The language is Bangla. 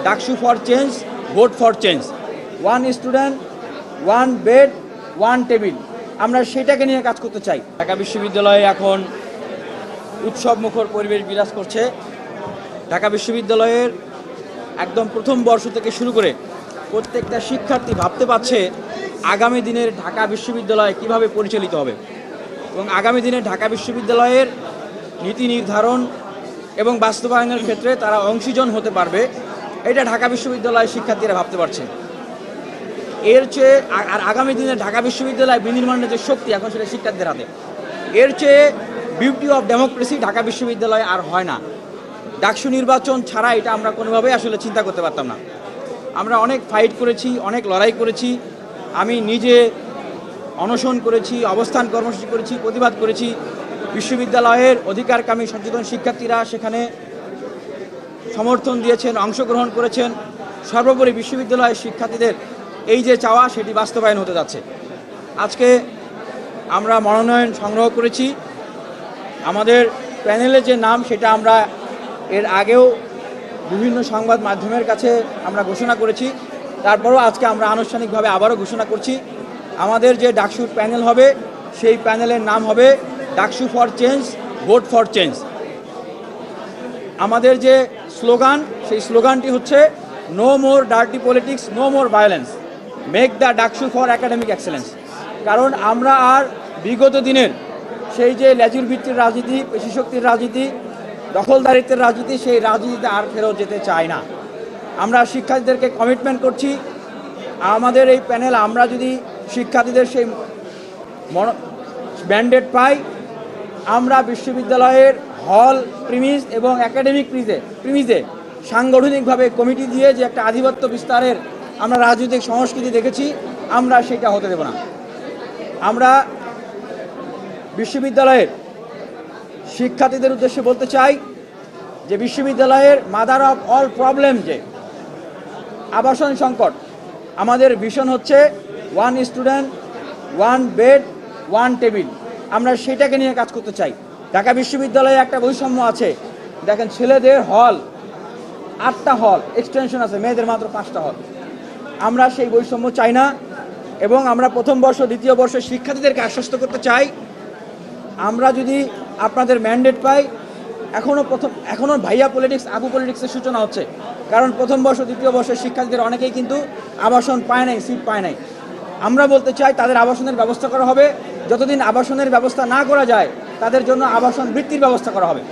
DUCSU for change, vote for change, 1 student 1 bed 1 table, আমরা সেটাকে নিয়ে কাজ করতে চাই। ঢাকা বিশ্ববিদ্যালয়ে এখন উৎসব মুখর পরিবেশ বিরাজ করছে। ঢাকা বিশ্ববিদ্যালয়ের একদম প্রথম বর্ষ থেকে শুরু করে প্রত্যেকটা শিক্ষার্থী ভাবতে পারছে আগামী দিনের ঢাকা বিশ্ববিদ্যালয় কিভাবে পরিচালিত হবে এবং আগামী দিনে ঢাকা বিশ্ববিদ্যালয়ের নীতি নির্ধারণ এবং বাস্তবায়নের ক্ষেত্রে তারা অংশীজন হতে পারবে, এটা ঢাকা বিশ্ববিদ্যালয়ের শিক্ষার্থীরা ভাবতে পারছে। এর চেয়ে আর আগামী দিনে ঢাকা বিশ্ববিদ্যালয় বিনির্মাণের যে শক্তি এখন সেটা শিক্ষার্থীদের হাতে। এর চেয়ে বিউটি অফ ডেমোক্রেসি ঢাকা বিশ্ববিদ্যালয়ে আর হয় না। ডাকসু নির্বাচন ছাড়া এটা আমরা কোনোভাবেই আসলে চিন্তা করতে পারতাম না। আমরা অনেক ফাইট করেছি, অনেক লড়াই করেছি, আমি নিজে অনশন করেছি, অবস্থান কর্মসূচি করেছি, প্রতিবাদ করেছি। বিশ্ববিদ্যালয়ের অধিকারকামী সচেতন শিক্ষার্থীরা সেখানে সমর্থন দিয়েছেন, অংশগ্রহণ করেছেন। সর্বোপরি বিশ্ববিদ্যালয়ের শিক্ষার্থীদের এই যে চাওয়া সেটি বাস্তবায়ন হতে যাচ্ছে। আজকে আমরা মনোনয়ন সংগ্রহ করেছি। আমাদের প্যানেলের যে নাম সেটা আমরা এর আগেও বিভিন্ন সংবাদ মাধ্যমের কাছে আমরা ঘোষণা করেছি, তারপরও আজকে আমরা আনুষ্ঠানিকভাবে আবারও ঘোষণা করছি। আমাদের যে ডাকসুর প্যানেল হবে সেই প্যানেলের নাম হবে DUCSU for change, vote for change. আমাদের যে স্লোগান সেই স্লোগানটি হচ্ছে no more dirty politics, no more violence, make the DUCSU for academic excellence. কারণ আমরা আর বিগত দিনের সেই যে লেজুর ভিত্তির রাজনীতি, পেশিশক্তির রাজনীতি, দখলদারিত্বের রাজনীতি, সেই রাজনীতিতে আর ফেরত যেতে চাই না। আমরা শিক্ষার্থীদেরকে কমিটমেন্ট করছি, আমাদের এই প্যানেল আমরা যদি শিক্ষার্থীদের সেই ম্যান্ডেট পাই, আমরা বিশ্ববিদ্যালয়ের হল প্রিমিস এবং একাডেমিক প্রিমিসে সাংগঠনিকভাবে কমিটি দিয়ে যে একটা আধিপত্য বিস্তারের আমরা রাজনৈতিক সংস্কৃতি দেখেছি, আমরা সেটা হতে দেব না। আমরা বিশ্ববিদ্যালয়ের শিক্ষার্থীদের উদ্দেশ্যে বলতে চাই যে বিশ্ববিদ্যালয়ের মাদার অফ অল প্রবলেম যে আবাসন সংকট, আমাদের ভিশন হচ্ছে 1 স্টুডেন্ট 1 বেড 1 টেবিল, আমরা সেটাকে নিয়ে কাজ করতে চাই। ঢাকা বিশ্ববিদ্যালয়ে একটা বৈষম্য আছে, দেখেন ছেলেদের হল 8টা হল, এক্সটেনশন আছে, মেয়েদের মাত্র 5টা হল। আমরা সেই বৈষম্য চাই না এবং আমরা প্রথম বর্ষ দ্বিতীয় বর্ষের শিক্ষার্থীদেরকে আশ্বস্ত করতে চাই, আমরা যদি আপনাদের ম্যান্ডেট পাই, এখনও ভাইয়া পলিটিক্স, আবু পলিটিক্সের সূচনা হচ্ছে। কারণ প্রথম বর্ষ দ্বিতীয় বর্ষের শিক্ষার্থীদের অনেকেই কিন্তু আবাসন পায় নাই, সিট পায় নাই। আমরা বলতে চাই তাদের আবাসনের ব্যবস্থা করা হবে, যতদিন আবাসনের ব্যবস্থা না করা যায় তাদের জন্য আবাসন বৃত্তির ব্যবস্থা করা হবে।